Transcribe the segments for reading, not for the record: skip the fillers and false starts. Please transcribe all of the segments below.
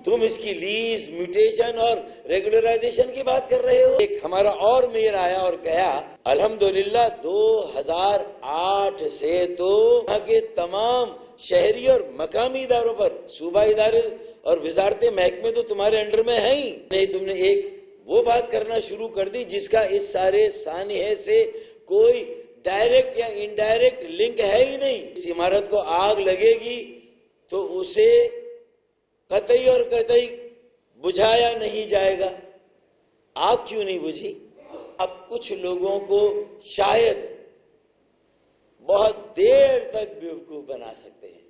تم اس کی lease, mutation اور ریگولرائزیشن کی بات کر رہے ہو۔ ایک ہمارا اور میئر آیا اور کہا الحمدللہ 2008 سے تو یہاں کے تمام شہری اور مقامی اداروں پر صوبہ ادارے اور وزارت محکمے تو تمہارے انڈر میں ہیں ہی نہیں۔ تم نے ایک وہ بات کرنا شروع کر دی جس کا اس سارے سانحے سے کوئی ڈائریکٹ یا انڈائریکٹ لنک ہے ہی نہیں۔ اس عمارت کو آگ لگے گی تو اسے قطعی اور قطعی بجھایا نہیں جائے گا۔ آگ کیوں نہیں بجھی؟ اب کچھ لوگوں کو شاید بہت دیر تک بیوقوف بنا سکتے ہیں۔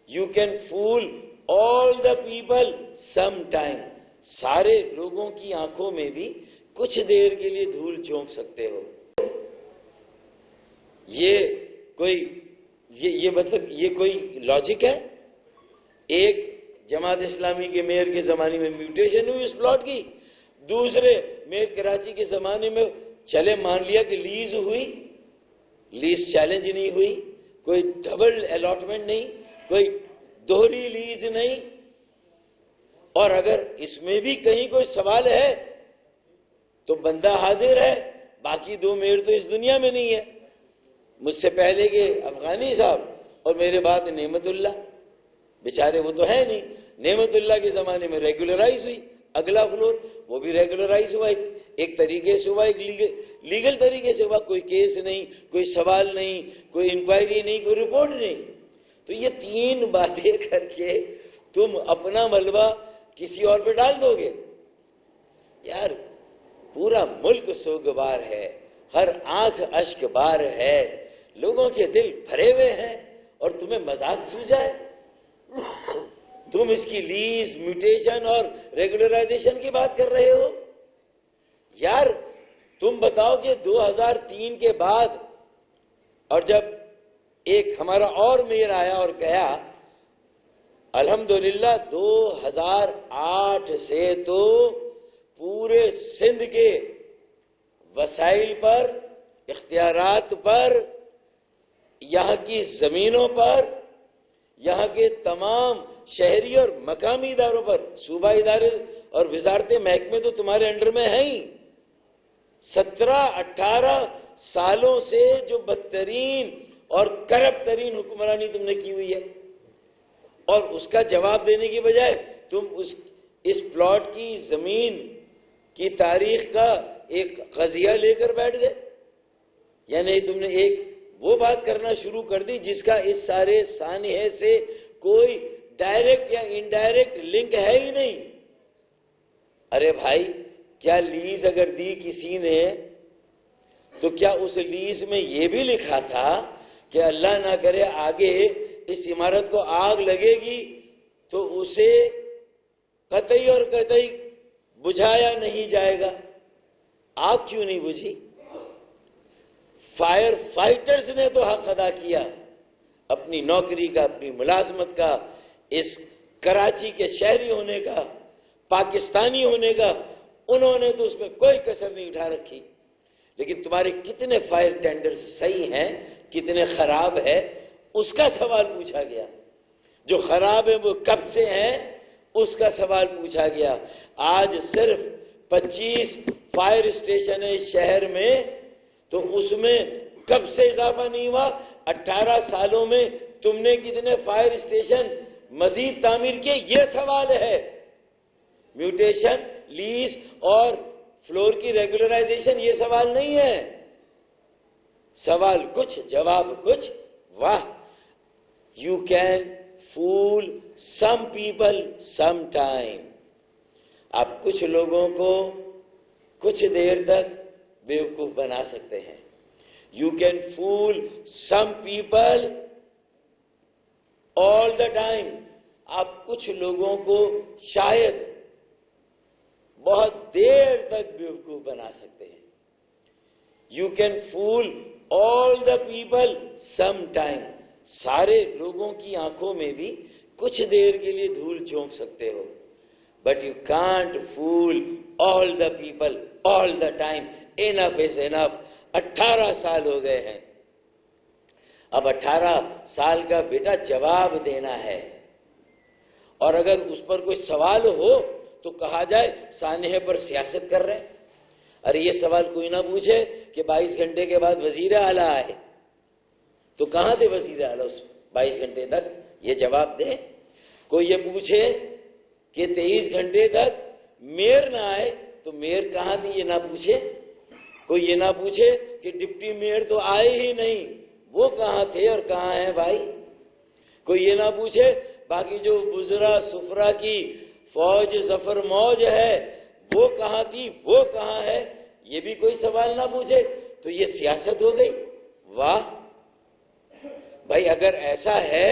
You can fool all the people some time. سارے لوگوں کی آنکھوں میں بھی کچھ دیر کے لیے دھول جھونک سکتے ہو۔ یہ کوئی لاجک ہے؟ ایک جماعت اسلامی کے میئر کے زمانے میں میوٹیشن ہوئی اس پلاٹ کی، دوسرے میئر کراچی کے زمانے میں چلے مان لیا کہ لیز ہوئی، لیز چیلنج نہیں ہوئی، کوئی ڈبل الاٹمنٹ نہیں، کوئی دوہری لیز نہیں، اور اگر اس میں بھی کہیں کوئی سوال ہے تو بندہ حاضر ہے، باقی دو میئر تو اس دنیا میں نہیں ہے، مجھ سے پہلے کے افغانی صاحب اور میرے بعد نعمت اللہ، بیچارے وہ تو ہے نہیں۔ نعمت اللہ کے زمانے میں ریگولرائز ہوئی، اگلا فلور وہ بھی ریگولرائز ہوا، ایک طریقے سے ہوا، ایک لیگل طریقے سے ہوا، کوئی کیس نہیں، کوئی سوال نہیں، کوئی انکوائری نہیں، کوئی رپورٹ نہیں۔ تو یہ تین باتیں کر کے تم اپنا ملبہ کسی اور پہ ڈال دو گے؟ یار پورا ملک سوگوار ہے، ہر آنکھ اشک بار ہے، لوگوں کے دل بھرے ہوئے ہیں اور تمہیں مذاق سوجا ہے؟ تم اس کی لیز، میوٹیشن اور ریگولرائزیشن کی بات کر رہے ہو؟ یار تم بتاؤ کہ 2003 کے بعد اور جب ایک ہمارا اور میئر آیا اور کہا الحمدللہ 2008 سے تو پورے سندھ کے وسائل پر، اختیارات پر، یہاں کی زمینوں پر، یہاں کے تمام شہری اور مقامی اداروں پر صوبہ ادارے اور وزارت محکمے تو تمہارے انڈر میں ہیں ہی۔ 17-18 سالوں سے جو بدترین اور کرپٹ ترین حکمرانی تم نے کی ہوئی ہے، اور اس کا جواب دینے کی بجائے تم اس پلاٹ کی زمین کی تاریخ کا ایک قضیہ لے کر بیٹھ گئے، یعنی تم نے ایک وہ بات کرنا شروع کر دی جس کا اس سارے سانحے سے کوئی ڈائریکٹ یا انڈائریکٹ لنک ہے ہی نہیں۔ ارے بھائی کیا لیز اگر دی کسی نے تو کیا اس لیز میں یہ بھی لکھا تھا کہ اللہ نہ کرے آگے اس عمارت کو آگ لگے گی تو اسے قطعی اور قطعی بجھایا نہیں جائے گا؟ آگ کیوں نہیں بجھی؟ فائر فائٹرز نے تو حق ادا کیا اپنی نوکری کا، اپنی ملازمت کا، اس کراچی کے شہری ہونے کا، پاکستانی ہونے کا، انہوں نے تو اس میں کوئی کسر نہیں اٹھا رکھی۔ لیکن تمہارے کتنے فائر ٹینڈرز صحیح ہیں، کتنے خراب ہے، اس کا سوال پوچھا گیا۔ جو خراب ہے وہ کب سے ہیں، اس کا سوال پوچھا گیا۔ آج صرف 25 فائر اسٹیشن ہے شہر میں، تو اس میں کب سے اضافہ نہیں ہوا؟ 18 سالوں میں تم نے کتنے فائر اسٹیشن مزید تعمیر کیے؟ یہ سوال ہے۔ میوٹیشن، لیز اور فلور کی ریگولرائزیشن یہ سوال نہیں ہے۔ سوال کچھ، جواب کچھ۔ واہ، you can fool some people some time. آپ کچھ لوگوں کو کچھ دیر تک بیوقوف بنا سکتے ہیں۔ You can fool some people all the time. آپ کچھ لوگوں کو شاید بہت دیر تک بیوقوف بنا سکتے ہیں۔ You can fool all the people some time. سارے لوگوں کی آنکھوں میں بھی کچھ دیر کے لیے دھول جھونک سکتے ہو، but you can't fool all the people all the time. Enough is enough. 18 سال ہو گئے ہیں، اب 18 سال کا بیٹا جواب دینا ہے، اور اگر اس پر کوئی سوال ہو تو کہا جائے سانحے پر سیاست کر رہے ہیں۔ ارے یہ سوال کوئی نہ پوچھے کہ 22 گھنٹے کے بعد وزیر اعلیٰ آئے، تو کہاں تھے وزیر اعلیٰ اس 22 گھنٹے تک؟ یہ جواب دیں۔ کوئی یہ پوچھے کہ 23 گھنٹے تک میئر نہ آئے تو میئر کہاں تھی، یہ نہ پوچھے۔ کوئی یہ نہ پوچھے کہ ڈپٹی میئر تو آئے ہی نہیں، وہ کہاں تھے اور کہاں ہیں بھائی۔ کوئی یہ نہ پوچھے باقی جو وزراء سفرا کی فوج ظفر موج ہے وہ کہاں تھی، وہ کہاں ہے، یہ بھی کوئی سوال نہ پوچھے، تو یہ سیاست ہو گئی۔ واہ بھائی، اگر ایسا ہے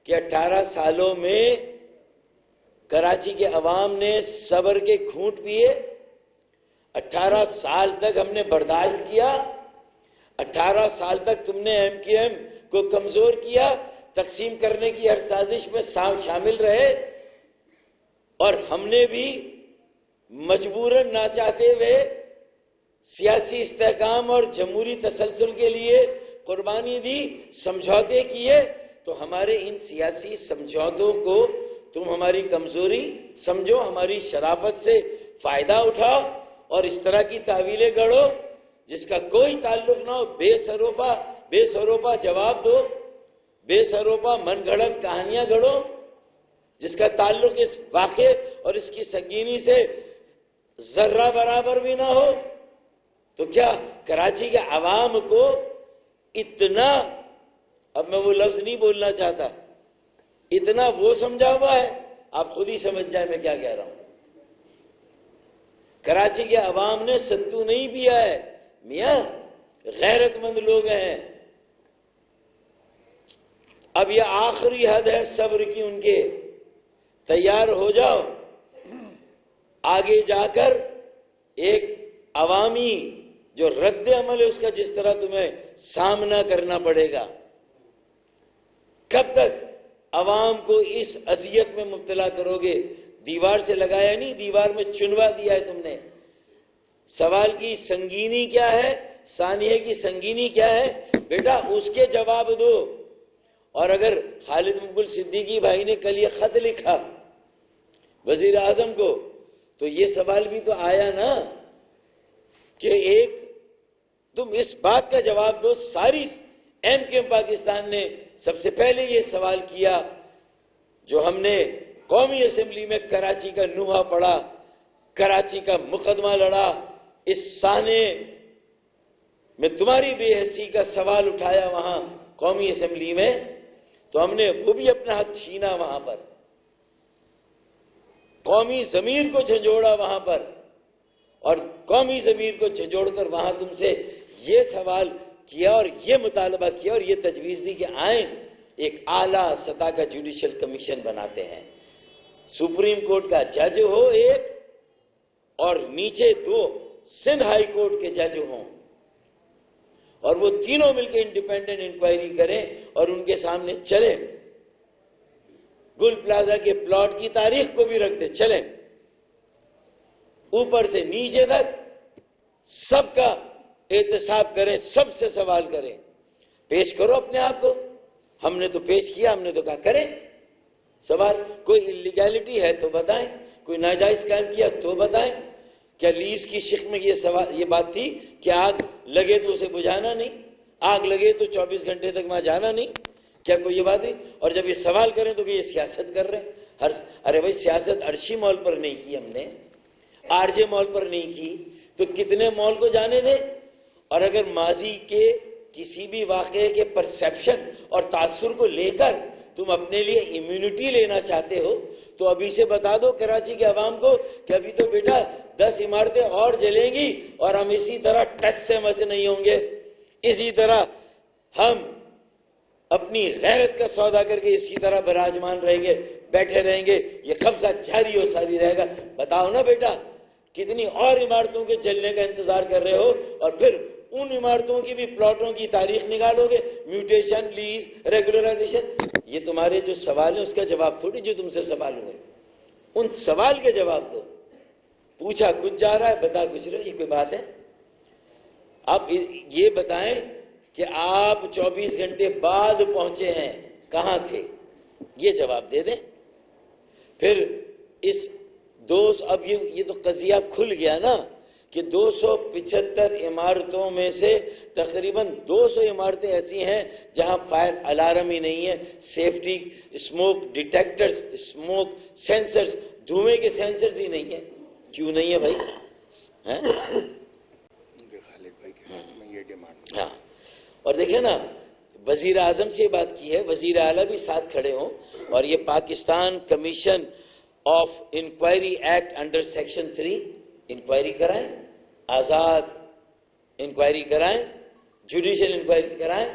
کہ 18 سالوں میں کراچی کے عوام نے صبر کے گھونٹ پیے، 18 سال تک ہم نے برداشت کیا، 18 سال تک تم نے ایم کیو ایم کو کمزور کیا، تقسیم کرنے کی ہر سازش میں شامل رہے، اور ہم نے بھی مجبوراً نہ چاہتے ہوئے سیاسی استحکام اور جمہوری تسلسل کے لیے قربانی دی، سمجھوتے کیے، تو ہمارے ان سیاسی سمجھوتوں کو تم ہماری کمزوری سمجھو، ہماری شرافت سے فائدہ اٹھاؤ اور اس طرح کی تعویلیں گڑھو جس کا کوئی تعلق نہ ہو، بے سروپا جواب دو، بے سروپا من گھڑت کہانیاں گھڑو جس کا تعلق اس واقعے اور اس کی سنگینی سے ذرہ برابر بھی نہ ہو۔ تو کیا کراچی کے عوام کو اتنا، اب میں وہ لفظ نہیں بولنا چاہتا، اتنا وہ سمجھا ہوا ہے، آپ خود ہی سمجھ جائیں میں کیا کہہ رہا ہوں۔ کراچی کے عوام نے ستو نہیں پیا ہے میاں، غیرت مند لوگ ہیں۔ اب یہ آخری حد ہے صبر کی ان کے، تیار ہو جاؤ، آگے جا کر ایک عوامی جو رد عمل ہے اس کا جس طرح تمہیں سامنا کرنا پڑے گا۔ کب تک عوام کو اس اذیت میں مبتلا کرو گے؟ دیوار سے لگایا نہیں، دیوار میں چنوا دیا ہے تم نے۔ سوال کی سنگینی کیا ہے، ثانیے کی سنگینی کیا ہے، بیٹا اس کے جواب دو۔ اور اگر خالد مقبول صدیقی بھائی نے کل یہ خط لکھا وزیر اعظم کو، تو یہ سوال بھی تو آیا نا کہ ایک تم اس بات کا جواب دو۔ ساری ایم کیو ایم پاکستان نے سب سے پہلے یہ سوال کیا جو ہم نے قومی اسمبلی میں کراچی کا نوحہ پڑھا، کراچی کا مقدمہ لڑا، اس سانے میں تمہاری بے حیثی کا سوال اٹھایا وہاں قومی اسمبلی میں، تو ہم نے وہ بھی اپنا حق چھینا وہاں پر، قومی ضمیر کو جھنجھوڑا وہاں پر، اور قومی ضمیر کو جھنجھوڑ کر وہاں تم سے یہ سوال کیا اور یہ مطالبہ کیا اور یہ تجویز دی کہ آئیں ایک اعلیٰ سطح کا جوڈیشل کمیشن بناتے ہیں، سپریم کورٹ کا جج ہو ایک اور نیچے 2 سندھ ہائی کورٹ کے جج ہوں، اور وہ تینوں مل کے انڈیپینڈنٹ انکوائری کریں اور ان کے سامنے چلیں، گل پلازا کے پلاٹ کی تاریخ کو بھی رکھ دیں، چلیں اوپر سے نیچے تک سب کا احتساب کریں، سب سے سوال کریں، پیش کرو اپنے آپ کو۔ ہم نے تو پیش کیا، ہم نے تو کہا کریں سوال، کوئی اللیگیلٹی ہے تو بتائیں، کوئی ناجائز کام کیا تو بتائیں۔ کیا لیز کی شق میں یہ بات تھی کہ آگ لگے تو اسے بجھانا نہیں، آگ لگے تو 24 گھنٹے تک وہاں جانا نہیں؟ کیا کوئی یہ بات ہے؟ اور جب یہ سوال کریں تو کہ یہ سیاست کر رہے ہیں۔ ارے بھائی سیاست عرشی مال پر نہیں کی ہم نے، آر جے مال پر نہیں کی، تو کتنے مال کو جانے دیں؟ اور اگر ماضی کے کسی بھی واقعے کے پرسیپشن اور تاثر کو لے کر تم اپنے لیے امیونٹی لینا چاہتے ہو تو ابھی سے بتا دو کراچی کے عوام کو کہ ابھی تو بیٹا 10 عمارتیں اور جلیں گی اور ہم اسی طرح ٹچ سے مس نہیں ہوں گے، اسی طرح ہم اپنی غیرت کا سودا کر کے اسی طرح براجمان رہیں گے، بیٹھے رہیں گے، یہ قبضہ جاری و ساری رہے گا۔ بتاؤ نا بیٹا کتنی اور عمارتوں کے جلنے کا انتظار کر رہے ہو، اور پھر ان عمارتوں کی بھی پلاٹوں کی تاریخ نکالو گے، میوٹیشن، لیز، ریگولرائزیشن۔ یہ تمہارے جو سوال ہیں اس کا جواب تھوڑی جو تم سے سوال ہوئے، ان سوال کے جواب دو۔ پوچھا کچھ جا رہا ہے، بتا کچھ رہے، یہ کوئی بات ہے؟ آپ یہ بتائیں کہ آپ 24 گھنٹے بعد پہنچے ہیں، کہاں تھے؟ یہ جواب دے دیں۔ پھر اس اب یہ تو قضیہ کھل گیا نا کہ 275 عمارتوں میں سے تقریباً 200 عمارتیں ایسی ہیں جہاں فائر الارم ہی نہیں ہے، safety smoke detectors, smoke censors, دھوئیں کے سینسرز ہی نہیں ہیں۔ کیوں نہیں ہے بھائی؟ ہاں، اور دیکھیں نا، وزیر اعظم سے بات کی ہے، وزیر اعلیٰ بھی ساتھ کھڑے ہوں، اور یہ Pakistan commission of inquiry act under section 3 inquiry کرائیں، آزاد انکوائری کرائیں، جوڈیشل انکوائری کرائیں،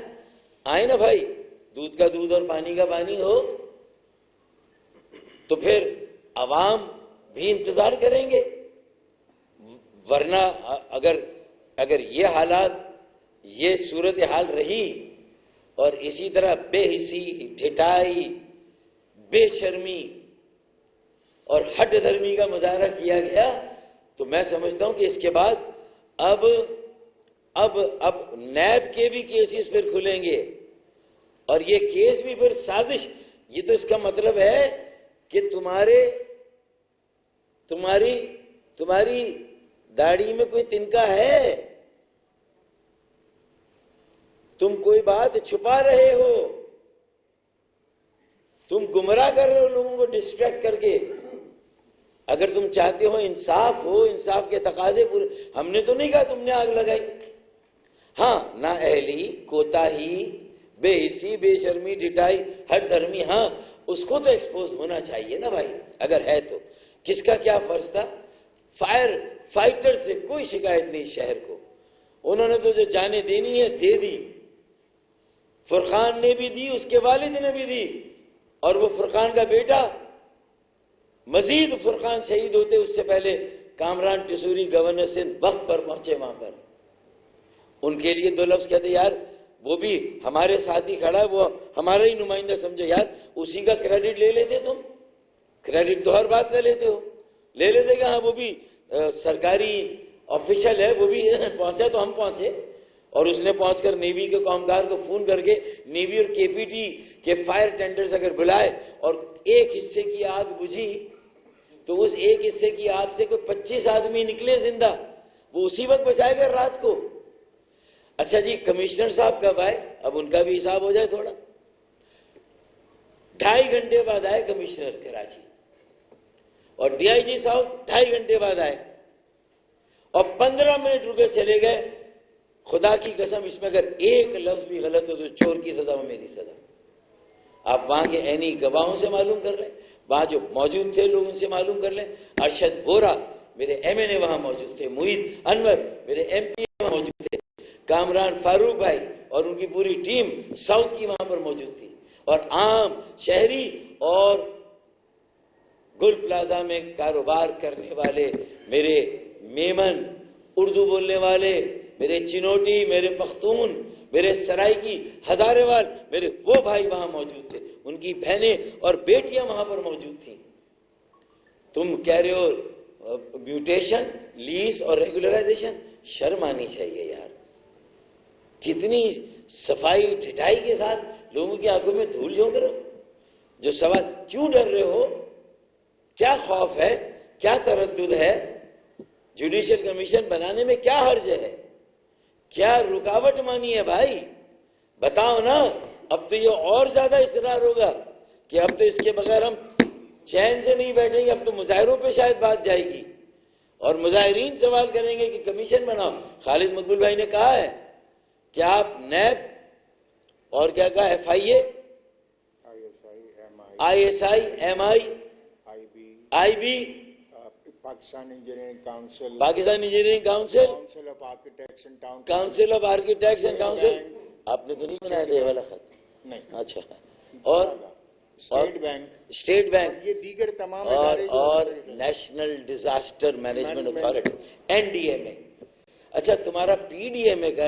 آئیں نا بھائی، دودھ کا دودھ اور پانی کا پانی ہو تو پھر عوام بھی انتظار کریں گے۔ ورنہ اگر یہ حالات، یہ صورتحال رہی اور اسی طرح بے حسی، ڈھٹائی، بے شرمی اور ہٹ دھرمی کا مظاہرہ کیا گیا تو میں سمجھتا ہوں کہ اس کے بعد اب نیب کے بھی کیسز پھر کھلیں گے، اور یہ کیس بھی پھر سازش۔ یہ تو اس کا مطلب ہے کہ تمہاری داڑھی میں کوئی تنکا ہے، تم کوئی بات چھپا رہے ہو، تم گمراہ کر رہے ہو لوگوں کو ڈسٹریکٹ کر کے۔ اگر تم چاہتے ہو انصاف ہو، انصاف کے تقاضے پورے، ہم نے تو نہیں کہا تم نے آگ لگائی، ہاں نااہلی، کوتاہی، بے حسی، بے شرمی، ڈٹائی، ہٹ دھرمی، ہاں اس کو تو ایکسپوز ہونا چاہیے نا بھائی، اگر ہے تو۔ کس کا کیا فرض تھا؟ فائٹر سے کوئی شکایت نہیں شہر کو، انہوں نے تو جو جانیں دینی ہے دے دی، فرقان نے بھی دی، اس کے والد نے بھی دی، اور وہ فرقان کا بیٹا، مزید فرقان شہید ہوتے اس سے پہلے کامران ٹسوری گورنر سندھ وقت پر پہنچے وہاں پر، ان کے لیے دو لفظ کہتے یار وہ بھی ہمارے ساتھ ہی کھڑا ہے، وہ ہمارا ہی نمائندہ سمجھو یار، اسی کا کریڈٹ لے لیتے تم، کریڈٹ تو ہر بات کا لیتے ہو، لے لیتے کہ ہاں وہ بھی سرکاری آفیشل ہے، وہ بھی پہنچا تو ہم پہنچے، اور اس نے پہنچ کر نیوی کے کامگار کو فون کر کے نیوی اور کے پی ٹی کے فائر ٹینڈرز اگر بلائے اور ایک حصے کی آگ بجھی تو اس ایک حصے کی آگ سے کوئی 25 آدمی نکلے زندہ، وہ اسی وقت بچائے گا رات کو۔ اچھا جی، کمشنر صاحب کب آئے؟ اب ان کا بھی حساب ہو جائے تھوڑا۔ 2.5 گھنٹے بعد آئے کمشنر کراچی، اور ڈی آئی جی صاحب 2.5 گھنٹے بعد آئے، اور 15 منٹ رکے چلے گئے۔ خدا کی قسم اس میں اگر ایک لفظ بھی غلط ہو تو چور کی سزا میں میری سزا۔ آپ وہاں کے عینی گواہوں سے معلوم کر لیں، وہاں جو موجود تھے لوگ ان سے معلوم کر لیں۔ ارشد بورا میرے ایم این اے وہاں موجود تھے، محیط انور میرے ایم پی وہاں موجود تھے، کامران فاروق بھائی اور ان کی پوری ٹیم ساؤتھ کی وہاں پر موجود تھی، اور عام شہری اور گل پلازا میں کاروبار کرنے والے میرے میمن، اردو بولنے والے میرے چنوٹی، میرے پختون، میرے سرائکی، ہزارے وال، میرے وہ بھائی وہاں موجود تھے، ان کی بہنیں اور بیٹیاں وہاں پر موجود تھیں۔ تم کہہ رہے ہو میوٹیشن، لیز اور ریگولرائزیشن، شرم آنی چاہیے یار، کتنی صفائی ڈھٹائی کے ساتھ لوگوں کی آنکھوں میں دھول جھونک رہے ہو۔ جو سوال کیوں ڈر رہے ہو، کیا خوف ہے، کیا تردد ہے، جوڈیشل کمیشن بنانے میں کیا حرج ہے، کیا رکاوٹ مانی ہے بھائی، بتاؤ نا۔ اب تو یہ اور زیادہ اصرار ہوگا کہ اب تو اس کے بغیر ہم چین سے نہیں بیٹھیں گے، اب تو مظاہروں پہ شاید بات جائے گی، اور مظاہرین سوال کریں گے کہ کمیشن بناؤ۔ خالد مقبول بھائی نے کہا ہے کہ آپ نیب اور کیا کہا، F I A, I S I, M I B, Pakistan engineering council, Pakistan engineering council, council of architects and town, council of architects and council, آپ نے تو نہیں بنایا تھا یہ والا خط؟ نہیں، اچھا، اور اسٹیٹ بینک، یہ دیگر تمام اور national disaster management authority, N D M A. اچھا تمہارا پی ڈی ایم اے کا